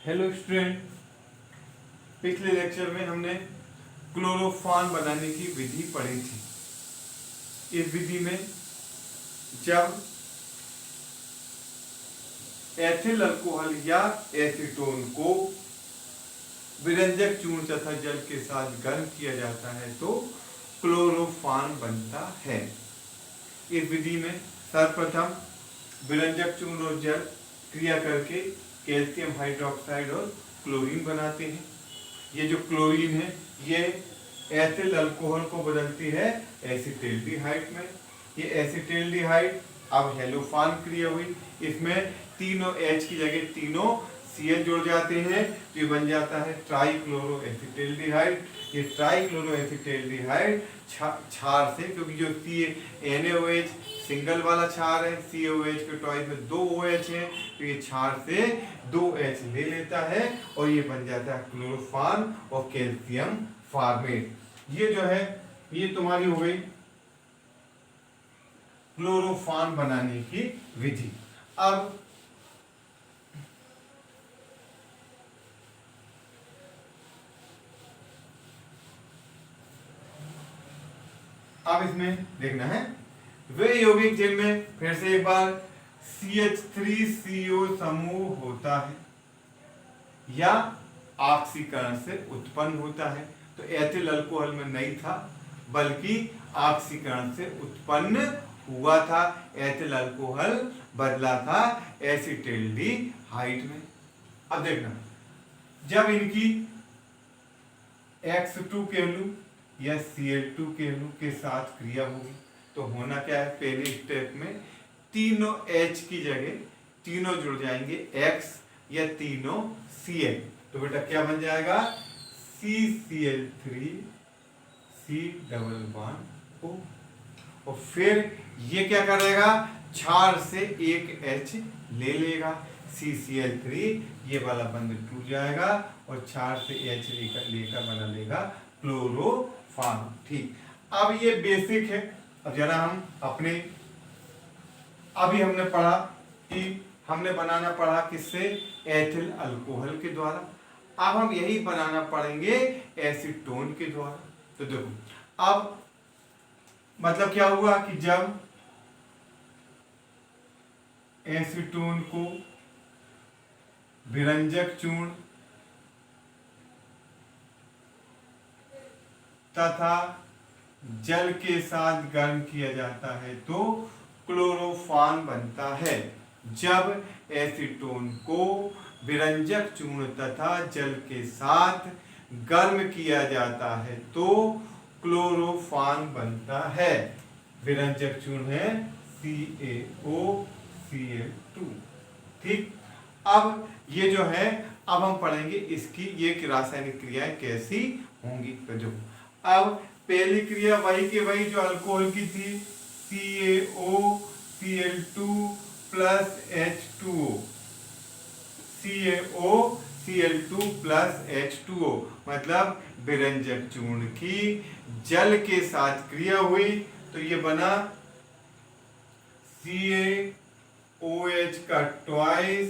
Hello student, पिछले lecture में हमने क्लोरोफॉर्म बनाने की विधि पढ़ी थी। इस विधि में जब एथिल अल्कोहल या एसीटोन को विरंजक चूर्ण तथा जल के साथ गर्म किया जाता है तो क्लोरोफॉर्म बनता है। इस विधि में सर्वप्रथम विरंजक चूर्ण और जल क्रिया करके कैल्शियम हाइड्रोक्साइड और क्लोरीन बनाते हैं। ये जो क्लोरीन है ये एथिल अल्कोहल को बदलती है एसीटल्डिहाइड में। ये एसीटल्डिहाइड अब हेलोफॉर्म क्रिया हुई, इसमें तीनों H की जगह तीनों Cl जुड़ जाते हैं तो ये बन जाता है ट्राइक्लोरो एसीटल्डिहाइड। ये ट्राइक्लोरो एसीटल्डिहाइड क्षार से, क्योंकि जो NaOH सिंगल वाला क्षार है, COH के टॉइस में 2 OH है तो ये क्षार से 2 H ले लेता है और ये बन जाता है क्लोरोफॉर्म और कैल्शियम फॉर्मेट। ये जो है ये तुम्हारी हो गई क्लोरोफॉर्म बनाने की विधि। अब इसमें देखना है वे यौगिक जिनमें फिर से एक बार CH3CO समूह होता है या ऑक्सीकरण से उत्पन्न होता है। तो एथिल अल्कोहल में नहीं था बल्कि ऑक्सीकरण से उत्पन्न हुआ था। एथिल अल्कोहल बदला था एसीटल्डिहाइड में। अब देखना जब इनकी X2 कह लूं या Cl2 कह लूं के साथ क्रिया होगी तो होना क्या है, पहले स्टेप में तीनों H की जगह तीनों जुड़ जाएंगे X या तीनों Cl। तो बेटा क्या बन जाएगा CCl3 C++O। और फिर ये क्या करेगा, क्षार से एक H ले लेगा, CCl3 ये वाला बंद टूट जाएगा और क्षार से H लेकर बना लेगा क्लोरोफॉर्म। ठीक, अब ये बेसिक है। अब जरा हम अपने अभी हमने पढ़ा कि हमने बनाना पढ़ा किससे, एथिल अल्कोहल के द्वारा। अब हम यही बनाना पड़ेंगे एसीटोन के द्वारा। तो देखो अब मतलब क्या हुआ कि जब एसीटोन को विरंजक चूर्ण तथा जल के साथ गर्म किया जाता है तो क्लोरोफॉर्म बनता है। जब एसीटोन को विरंजक चूर्ण तथा जल के साथ गर्म किया जाता है तो क्लोरोफॉर्म बनता है। विरंजक चूर्ण है CaOCl2। ठीक, अब ये जो है अब हम पढ़ेंगे इसकी ये रासायनिक क्रियाएं कैसी होंगी। तो जो अब पहली क्रिया वही की वही जो अल्कोहल की थी, CaOCl2 plus H2O। CaOCl2 plus H2O मतलब विरंजक चूर्ण की जल के साथ क्रिया हुई तो ये बना CaOH का ट्वाइस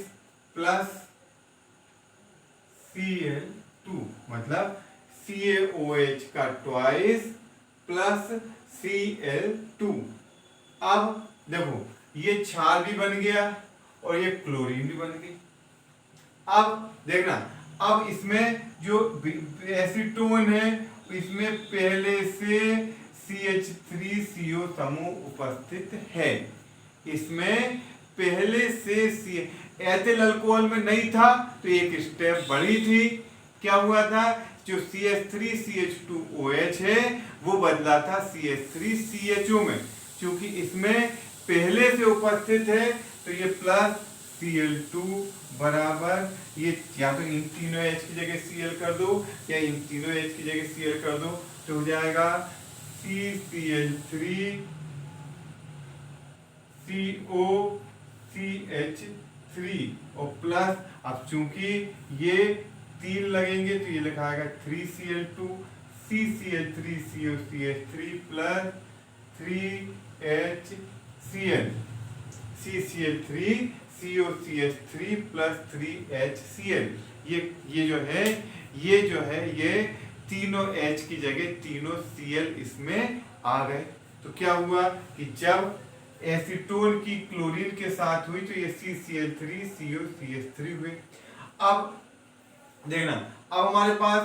प्लस Cl2 मतलब CaOH का ट्वाइस प्लस Cl2। अब देखो ये क्षार भी बन गया और ये क्लोरीन भी बन गई। अब देखना अब इसमें जो एसीटोन है इसमें पहले से CH3CO समूह उपस्थित है। इसमें पहले से एथिल अल्कोहल में नहीं था तो एक स्टेप बढ़ी थी। क्या हुआ था, जो CH3CH2OH है वो बदला था CH3CHO में। क्योंकि इसमें पहले से उपस्थित है तो ये प्लस Cl2 बराबर ये या तो इन तीनों H की जगह Cl कर दो या इन तीनों H की जगह Cl कर दो तो हो जाएगा CCl3 COCH3 और प्लस अब चूंकि ये 3 लगेंगे तो ये लिखा आएगा 3Cl2 CCl3 COCH3 plus 3HCl CCl3 COCH3 plus 3HCl। ये जो है ये तीनों H की जगह तीनों Cl इसमें आ गए। तो क्या हुआ कि जब एसीटोन की क्लोरीन के साथ हुई तो ये CCl3 COCH3 हुए। अब देखना, अब हमारे पास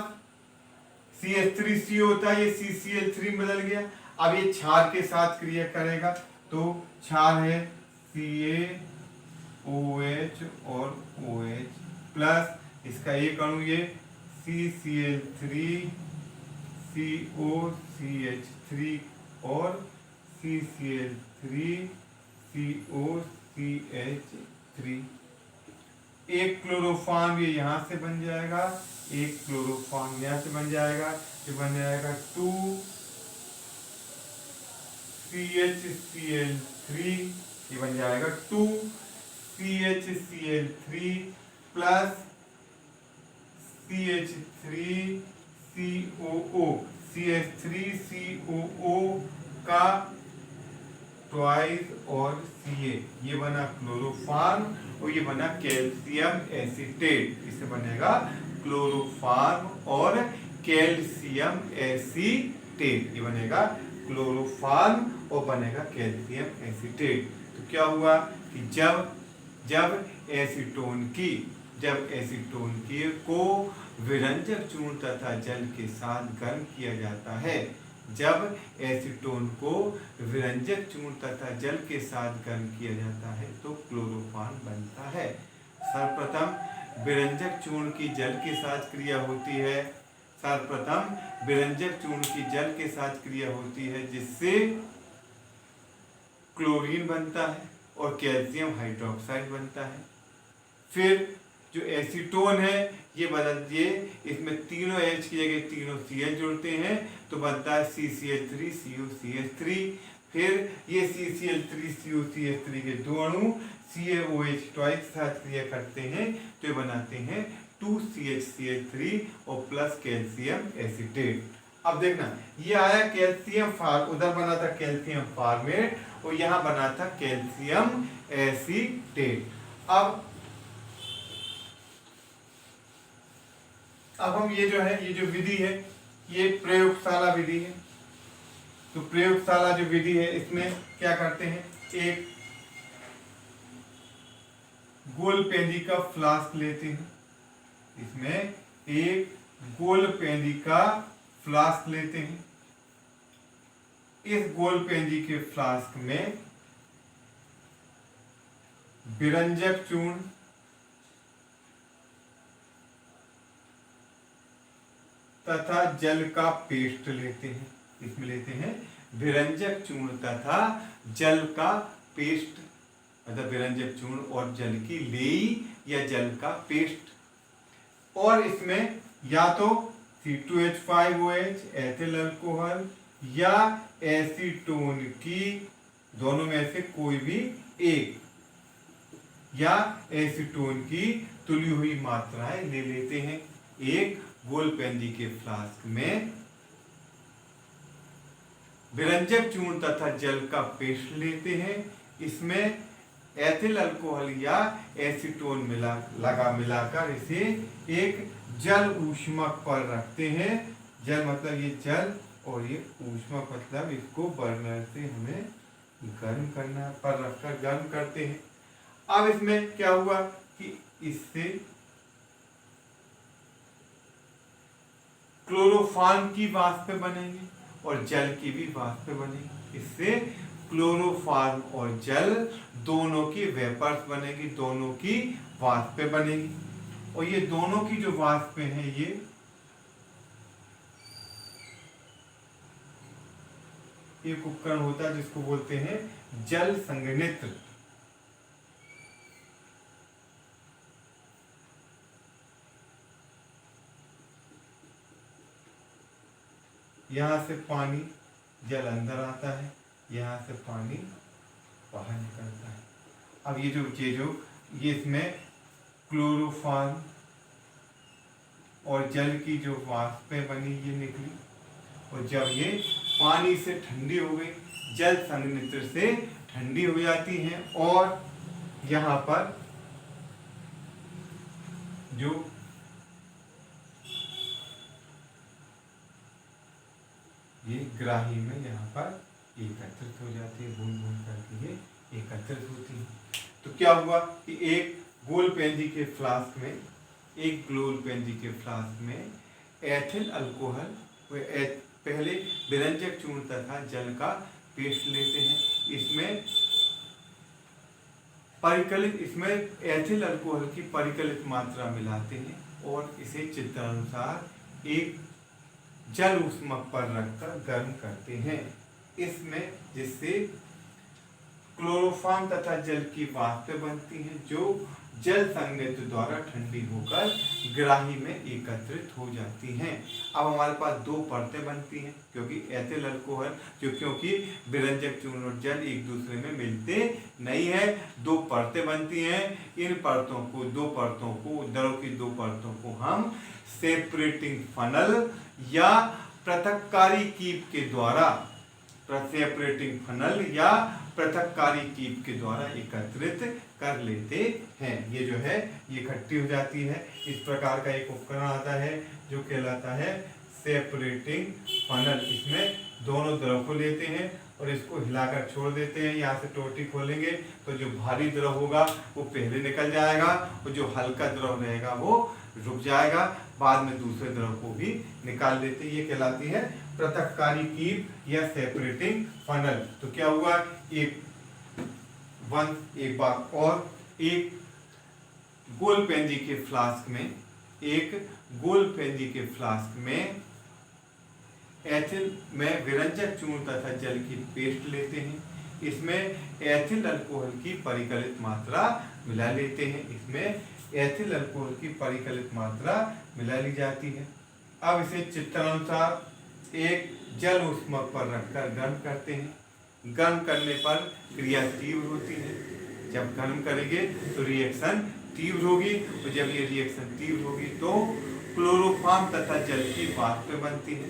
CH3CO होता है, ये CCl3 बदल गया। अब ये क्षार के साथ क्रिया करेगा तो क्षार है CaOH और OH प्लस इसका एक अणु ये CCl3 COCH3 और CCl3 COCH3। एक क्लोरोफॉर्म ये यहाँ से बन जाएगा, एक क्लोरोफॉर्म यहाँ से बन जाएगा, ये बन जाएगा 2CHCl3, ये बन जाएगा 2CHCl3 प्लस CH3COO, CH3COO का ट्वाइस और Ca, ये बना क्लोरोफॉर्म और ये बना कैल्शियम एसीटेट। इससे बनेगा क्लोरोफॉर्म और कैल्शियम एसीटेट, ये बनेगा क्लोरोफॉर्म और बनेगा कैल्शियम एसीटेट। तो क्या हुआ कि जब एसीटोन की को विरंजक चूर्ण तथा जल के साथ गर्म किया जाता है, जब एसीटोन को विरंजक चूर्ण तथा जल के साथ गर्म किया जाता है तो क्लोरोफॉर्म बनता है। सर्वप्रथम विरंजक चूर्ण की जल के साथ क्रिया होती है, सर्वप्रथम विरंजक चूर्ण की जल के साथ क्रिया होती है जिससे क्लोरीन बनता है और कैल्शियम हाइड्रोक्साइड बनता है। फिर जो एसीटोन है ये बदल दिए, इसमें तीनों H की जगह तीनों Cl जुड़ते हैं तो बनता है CCl3 COCH3। फिर ये CCl3 COCH3 के दो अणु CaOH ट्वाइस के साथ क्रिया करते हैं तो ये बनाते हैं 2CHCl3 और प्लस कैल्शियम एसीटेट। अब देखना, ये आया कैल्शियम उधर बना था कैल्शियम फॉर्मेट और यहाँ बना था कैल्शियम एसीटेट। अब हम ये जो विधि है ये प्रयोगशाला विधि है। तो प्रयोगशाला जो विधि है इसमें क्या करते हैं, एक गोल पेंदी का फ्लास्क लेते हैं, इसमें एक गोल पेंदी का फ्लास्क लेते हैं। इस गोल पेंदी के फ्लास्क में विरंजक चूर्ण तथा जल का पेस्ट लेते हैं। इसमें लेते हैं विरंजक चूर्ण तथा जल का पेस्ट, मतलब विरंजक चूर्ण और जल की लेई या जल का पेस्ट। और इसमें या तो C2H5OH एथिल अल्कोहल या एसीटोन की दोनों में से कोई भी एक या एसीटोन की तुली हुई मात्राएं ले लेते हैं। एक गोल पेंदी के फ्लास्क में विरंजक चूर्ण तथा जल का पेस्ट लेते हैं, इसमें एथिल अल्कोहल या एसीटोन मिलाकर इसे एक जल ऊष्मक पर रखते हैं। जल मतलब ये जल और ये ऊष्मक मतलब इसको बर्नर से हमें गर्म करना, पर रखकर गर्म करते हैं। अब इसमें क्या हुआ कि इससे क्लोरोफॉर्म की वाष्प बनेंगे और जल की भी वाष्प बनेगी। इससे क्लोरोफॉर्म और जल दोनों की वेपर्स बनेगी, दोनों की वाष्प बनेगी। और ये दोनों की जो वाष्प हैं ये एक उपकरण होता है जिसको बोलते हैं जल संघनित्र। यहाँ से पानी जल अंदर आता है, यहाँ से पानी बाहर निकलता है। अब ये इसमें क्लोरोफॉर्म और जल की जो वाष्पें बनी ये निकली और जब ये पानी से ठंडी हो गई, जल संघनित्र से ठंडी हो जाती हैं और यहाँ पर जो ये ग्राही में यहाँ पर एकत्रित हो जाती है, बूंद बूंद करके ये एकत्रित होती है। तो क्या हुआ कि एक गोल पेंजी के फ्लास्क में, एक गोल पेंजी के फ्लास्क में एथिल अल्कोहल, पहले विरंजक चूर्ण तथा जल का पेस्ट लेते हैं। इसमें एथिल अल्कोहल की परिकलित मात्रा मिलाते हैं और इसे चित्रानुसार एक जल ऊष्मक पर रखकर गर्म करते हैं। इसमें जिससे क्लोरोफॉर्म तथा जल की वाष्प बनती हैं, जो जल संघनित्र द्वारा ठंडी होकर ग्राही में एकत्रित हो जाती हैं। अब हमारे पास दो परतें बनती हैं, क्योंकि एथिल अल्कोहल क्योंकि विरंजक चूर्ण और जल एक दूसरे में मिलते नहीं है, दो परतें बनती हैं। इन परतों को, द्रव की दो परतों को हम सेपरेटिंग फनल या पृथक्कारी कीप के द्वारा, पृथक्कारी कीप के द्वारा एकत्रित कर लेते हैं। ये जो है ये इकट्ठी हो जाती है। इस प्रकार का एक उपकरण आता है जो कहलाता है सेपरेटिंग फनल। इसमें दोनों द्रव को लेते हैं और इसको हिलाकर छोड़ देते हैं। यहाँ से टोटी खोलेंगे तो जो भारी द्रव होगा वो पहले निकल जाएगा और जो हल्का द्रव रहेगा वो रुक जाएगा, बाद में दूसरे द्रव को भी निकाल देते हैं। ये कहलाती है पृथक्कारी कीप या सेपरेटिंग फनल। तो क्या हुआ, एक बार और एक गोल पेंजी के फ्लास्क में एथिल में विरंजक चूर्ण तथा जल की पेस्ट लेते हैं। इसमें एथिल अल्कोहल की परिकलित मात्रा मिला लेते हैं। मिला ली जाती है। अब इसे चित्रानुसार एक जल ऊष्मक पर रखकर गर्म करते हैं। गर्म करने पर क्रिया तीव्र होती है। जब गर्म करेंगे तो रिएक्शन तीव्र होगी, और जब ये रिएक्शन तीव्र होगी तो क्लोरोफॉर्म तथा जल की वाष्प बनती है।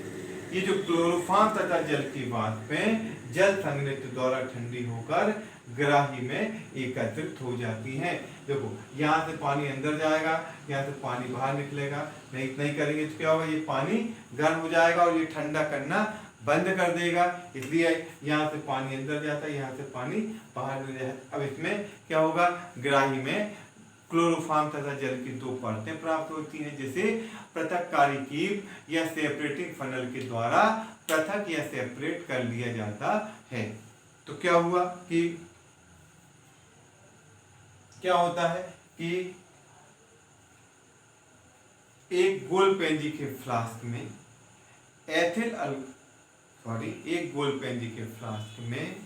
ये जो क्लोरोफॉर्म तथा जल की वाष्पें जल संघनित्र द्वारा ठंडी होकर ग्राही में एकत्रित हो जाती हैं। देखो, यहाँ से पानी अंदर जाएगा, यहाँ से पानी बाहर निकलेगा। नहीं इतना ही करेंगे तो क्या होगा, ये पानी गर्म हो जाएगा और ये ठंडा करना बंद कर देगा। इसलिए यहाँ से पानी अंदर जाता है, यहाँ से पानी बाहर निकल जाता है। अब इसमें क्या होगा, ग्राही में क्लोरोफॉर्म तथा जल की दो परतें प्राप्त होती हैं, जिसे पृथक्कारी कीप या सेपरेटिंग फनल के द्वारा पृथक या सेपरेट कर लिया जाता है। तो क्या हुआ कि क्या होता है कि एक गोल पेंजी के फ्लास्क में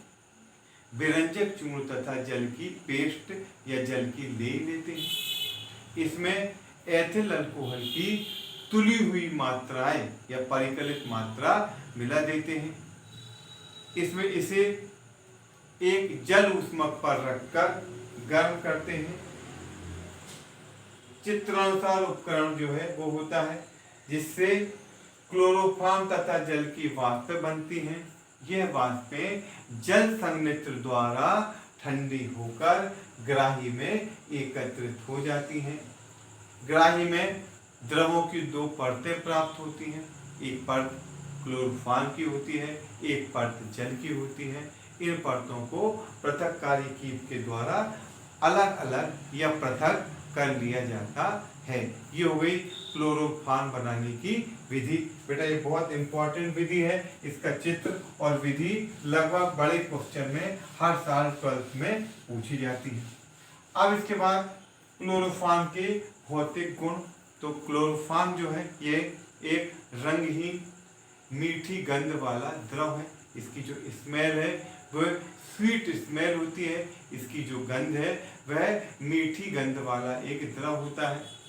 विरंजक चूर्ण तथा जल की पेस्ट या जल की लेई लेते हैं। इसमें एथिल अल्कोहल की तुली हुई मात्राएं या परिकलित मात्रा मिला देते हैं। इसमें इसे एक जल ऊष्मक पर रखकर गर्म करते हैं। चित्रानुसार उपकरण जो है वो होता है जिससे क्लोरोफॉर्म तथा जल की वाष्पें बनती हैं। यह वाष्पें जल संघनित्र द्वारा ठंडी होकर ग्राही में एकत्रित हो जाती हैं। ग्राही में द्रवों की दो परतें प्राप्त होती हैं। एक परत क्लोरोफॉर्म की होती है, एक परत जल की होती है। इन परतों को पृथक्कारी कीप के द्वारा अलग अलग या पृथक कर लिया जाता है। ये हो गई क्लोरोफॉर्म बनाने की विधि। बेटा ये बहुत इंपॉर्टेंट विधि है। इसका चित्र और विधि लगभग बड़े क्वेश्चन में हर साल 12th में पूछी जाती है। अब इसके बाद क्लोरोफॉर्म के भौतिक गुण। तो क्लोरोफॉर्म जो है ये एक रंगहीन मीठी गंध वाला द्रव है। इसकी जो स्मेल है वह स्वीट स्मेल होती है। इसकी जो गंध है वह मीठी गंध वाला एक द्रव होता है।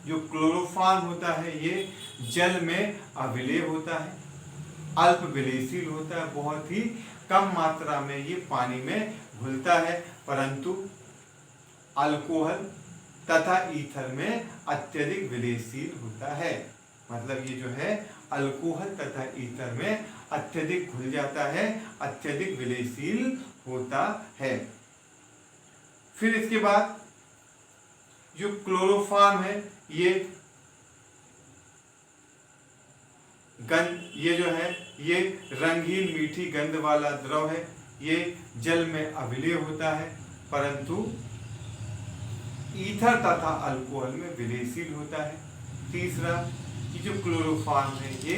जो क्लोरोफॉर्म होता है ये जल में अविलेय होता है, अल्प विलेयशील होता है, बहुत ही कम मात्रा में ये पानी में घुलता है, परंतु अल्कोहल तथा ईथर में अत्यधिक विलेयशील होता है। मतलब ये जो है अल्कोहल तथा ईथर में अत्यधिक घुल जाता है, अत्यधिक विलेयशील होता है। फिर इसके बाद जो क्लोरोफॉर्म है ये ये जो है ये रंगीन मीठी गंध वाला द्रव है। ये जल में अविलेय होता है, परंतु ईथर तथा अल्कोहल में विलेयशील होता है। तीसरा कि जो क्लोरोफॉर्म है ये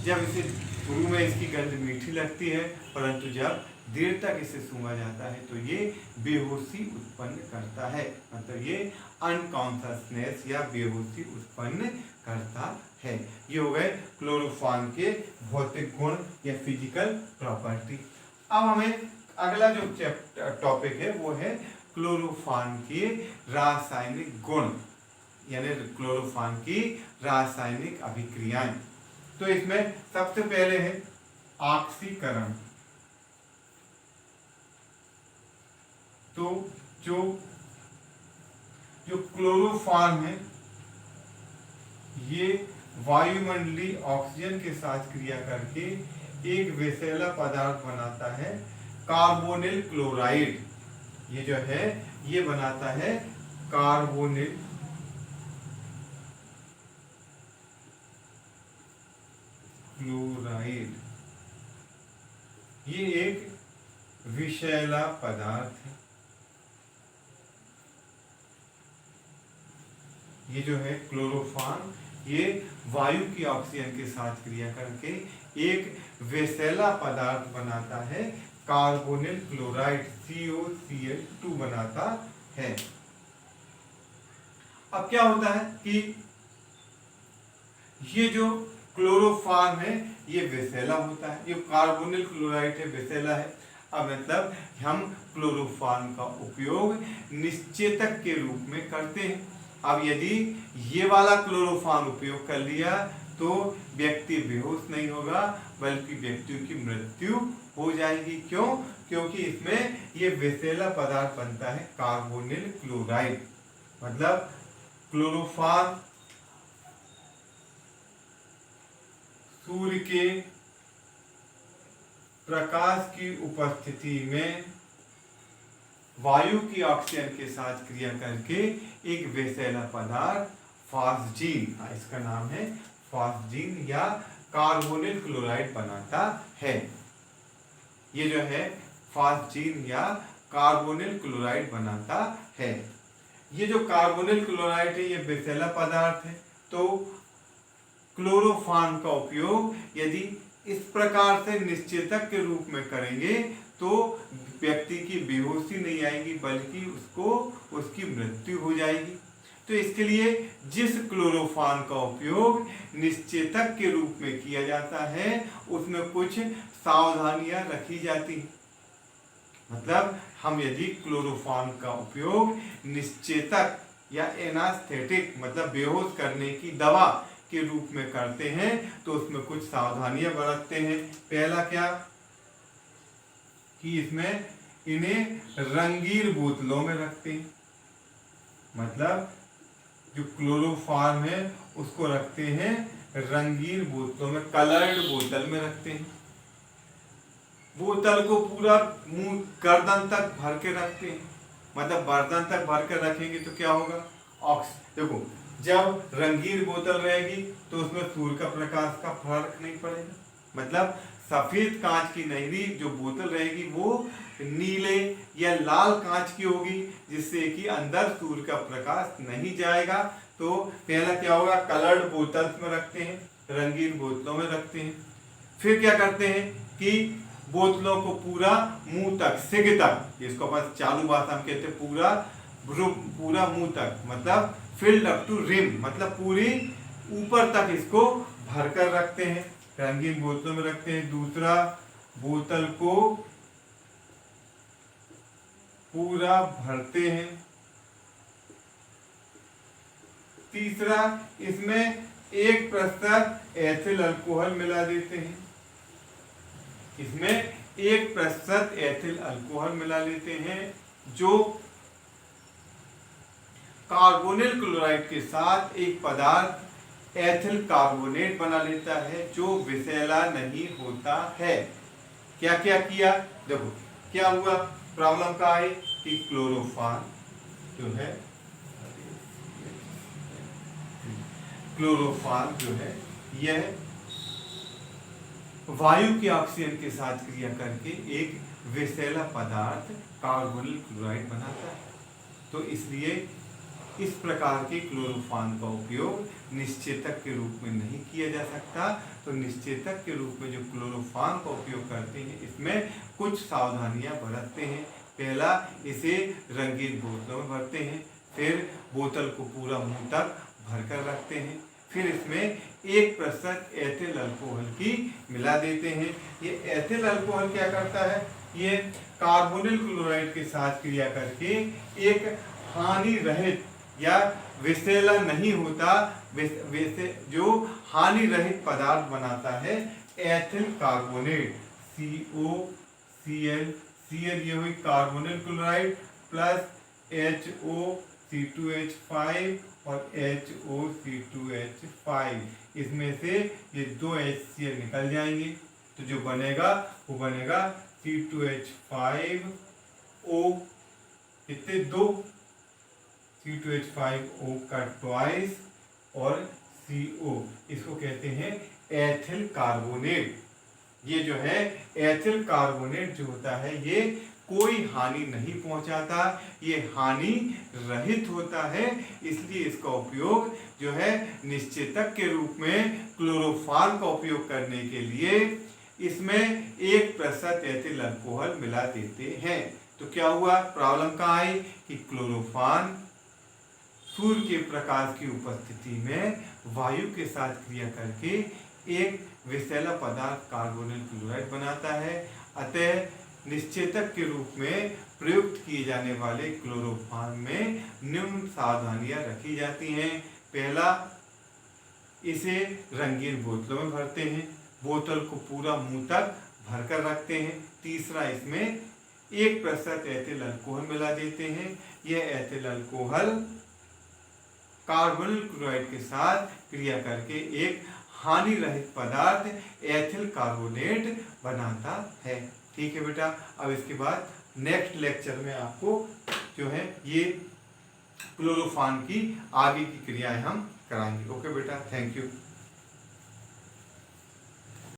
जब इसे शुरू में इसकी गंध मीठी लगती है, परंतु जब देर तक इसे सूंघा जाता है तो ये बेहोशी उत्पन्न करता है, मतलब ये अनकॉन्शसनेस या बेहोशी उत्पन्न करता है। ये हो गए क्लोरोफॉर्म के भौतिक गुण या फिजिकल प्रॉपर्टी। अब हमें अगला जो टॉपिक है वो है क्लोरोफॉर्म के रासायनिक गुण, यानी क्लोरोफॉर्म की रासायनिक अभिक्रियाएं। तो इसमें सबसे पहले है ऑक्सीकरण। तो जो क्लोरोफॉर्म है ये वायुमंडलीय ऑक्सीजन के साथ क्रिया करके एक विषैला पदार्थ बनाता है, कार्बोनिल क्लोराइड। ये जो है ये बनाता है कार्बोनिल क्लोराइड। ये एक विषैला पदार्थ है। ये जो है क्लोरोफॉर्म ये वायु की ऑक्सीजन के साथ क्रिया करके एक विषैला पदार्थ बनाता है, कार्बोनिल क्लोराइड COCl2 बनाता है। अब क्या होता है कि ये जो क्लोरोफॉर्म है ये विषैला होता है, ये कार्बोनिल क्लोराइड है विषैला है। अब मतलब हम क्लोरोफॉर्म का उपयोग निश्चेतक के रूप में करते हैं। अब यदि ये वाला क्लोरोफॉर्म उपयोग कर लिया तो व्यक्ति बेहोश नहीं होगा, बल्कि व्यक्ति की मृत्यु हो जाएगी। क्यों? क्योंकि इसमें ये विषैला पदार्थ बनता है कार्बोनिल क्लोराइड। मतलब क्लोरोफॉर्म सूर्य के प्रकाश की उपस्थिति में वायु की ऑक्सीजन के साथ क्रिया करके एक विषैला पदार्थ फास्जीन, इसका नाम है फास्जीन या कार्बोनिल क्लोराइड बनाता है। ये जो है फास्जीन या कार्बोनिल क्लोराइड बनाता है। ये जो कार्बोनिल क्लोराइड है ये विषैला पदार्थ है। तो क्लोरोफॉर्म का उपयोग यदि इस प्रकार से निश्चेतक के रूप में करेंगे तो व्यक्ति की बेहोशी नहीं आएगी, बल्कि उसकी मृत्यु हो जाएगी। तो इसके लिए जिस क्लोरोफॉर्म का उपयोग निश्चेतक के रूप में किया जाता है उसमें कुछ सावधानियां रखी जाती हैं। मतलब हम यदि क्लोरोफॉर्म का उपयोग निश्चेतक या एनास्थेटिक मतलब बेहोश करने की दवा के रूप में करते हैं तो उसमें कुछ सावधानियां बरतते हैं। पहला क्या कि इसमें इन्हें रंगीन बोतलों में रखते हैं। मतलब जो क्लोरोफॉर्म है उसको रखते हैं रंगीन बोतलों में, कलर्ड बोतल में रखते हैं। बोतल को पूरा मुंह गर्दन तक भर के रखते हैं। मतलब गर्दन तक भर कर रखेंगे तो क्या होगा, देखो जब रंगीन बोतल रहेगी तो उसमें सूर्य का प्रकाश का फर्क नहीं पड़ेगा। मतलब सफेद कांच की नहीं जो बोतल रहेगी वो नीले या लाल कांच की होगी, जिससे कि अंदर सूर्य का प्रकाश नहीं जाएगा। तो पहला क्या होगा, कलर्ड बोतल्स में रखते हैं, रंगीन बोतलों में रखते हैं। फिर क्या करते हैं कि बोतलों को पूरा मुंह तक, सिग तक, जिसको अपन चालू भाषा में कहते हैं, पूरा मुंह तक, मतलब फिल्ड अप टू रिम, मतलब पूरी ऊपर तक इसको भरकर रखते हैं, रंगीन बोतलों में रखते हैं। दूसरा, बोतल को पूरा भरते हैं। तीसरा, इसमें 1% एथिल अल्कोहल मिला देते हैं। इसमें 1% एथिल अल्कोहल मिला लेते हैं, जो कार्बोनिल क्लोराइड के साथ एक पदार्थ एथिल कार्बोनेट बना लेता है, जो विषैला नहीं होता है। क्या क्या किया, देखो क्या हुआ, प्रॉब्लम का है कि क्लोरोफॉर्म जो है क्लोरोफॉर्म जो है यह वायु के ऑक्सीजन के साथ क्रिया करके एक विषैला पदार्थ कार्बोनिल क्लोराइड बनाता है। तो इसलिए इस प्रकार के क्लोरोफॉर्म का उपयोग निश्चेतक के रूप में नहीं किया जा सकता। तो निश्चेतक के रूप में जो क्लोरोफॉर्म का उपयोग करते हैं इसमें कुछ सावधानियां बरतते हैं। पहला, इसे रंगीन बोतलों में भरते हैं, फिर बोतल को पूरा मुंह तक भरकर रखते हैं, फिर इसमें 1% एथिल अल्कोहल की मिला देते हैं। ये एथिल अल्कोहल क्या करता है, ये कार्बोनिल क्लोराइड के साथ क्रिया करके एक हानि रहित या विषैला नहीं होता जो हानि रहित पदार्थ बनाता है एथिल कार्बोनेट, COCl। Cl ये हुई कार्बोनिल क्लोराइड प्लस HOC2H5 और HOC2H5, इसमें से ये 2 HCl निकल जाएंगे। तो जो बनेगा वो बनेगा C2H5O, कितने 2, C2H5O का ट्वाइस और CO, इसको कहते हैं एथिल कार्बोनेट। ये जो है एथिल कार्बोनेट जो होता है ये कोई हानि नहीं पहुंचाता, ये हानि रहित होता है। इसलिए इसका उपयोग जो है निश्चेतक के रूप में क्लोरोफॉर्म का उपयोग करने के लिए इसमें 1% एथिल अल्कोहल मिला देते हैं। तो क्या हुआ, प्रॉब्लम कहाँ आई कि क्लोरोफॉर्म सूर्य के प्रकाश की उपस्थिति में वायु के साथ क्रिया करके एक विषैला पदार्थ कार्बोनिल क्लोराइड बनाता है। अतः निश्चेतक के रूप में प्रयुक्त किए जाने वाले क्लोरोफॉर्म में निम्न सावधानियां रखी जाती हैं। पहला, इसे रंगीन बोतलों में भरते हैं, बोतल को पूरा मुंह तक भरकर रखते हैं। तीसरा, इसमें 1% एथिल अल्कोहल मिला देते हैं। यह एथिल अल्कोहल कार्बोनिल क्लोराइड के साथ क्रिया करके एक हानि रहित पदार्थ एथिल कार्बोनेट बनाता है। ठीक है बेटा, अब इसके बाद नेक्स्ट लेक्चर में आपको जो है ये क्लोरोफॉर्म की आगे की क्रियाएं हम कराएंगे। ओके बेटा, थैंक यू।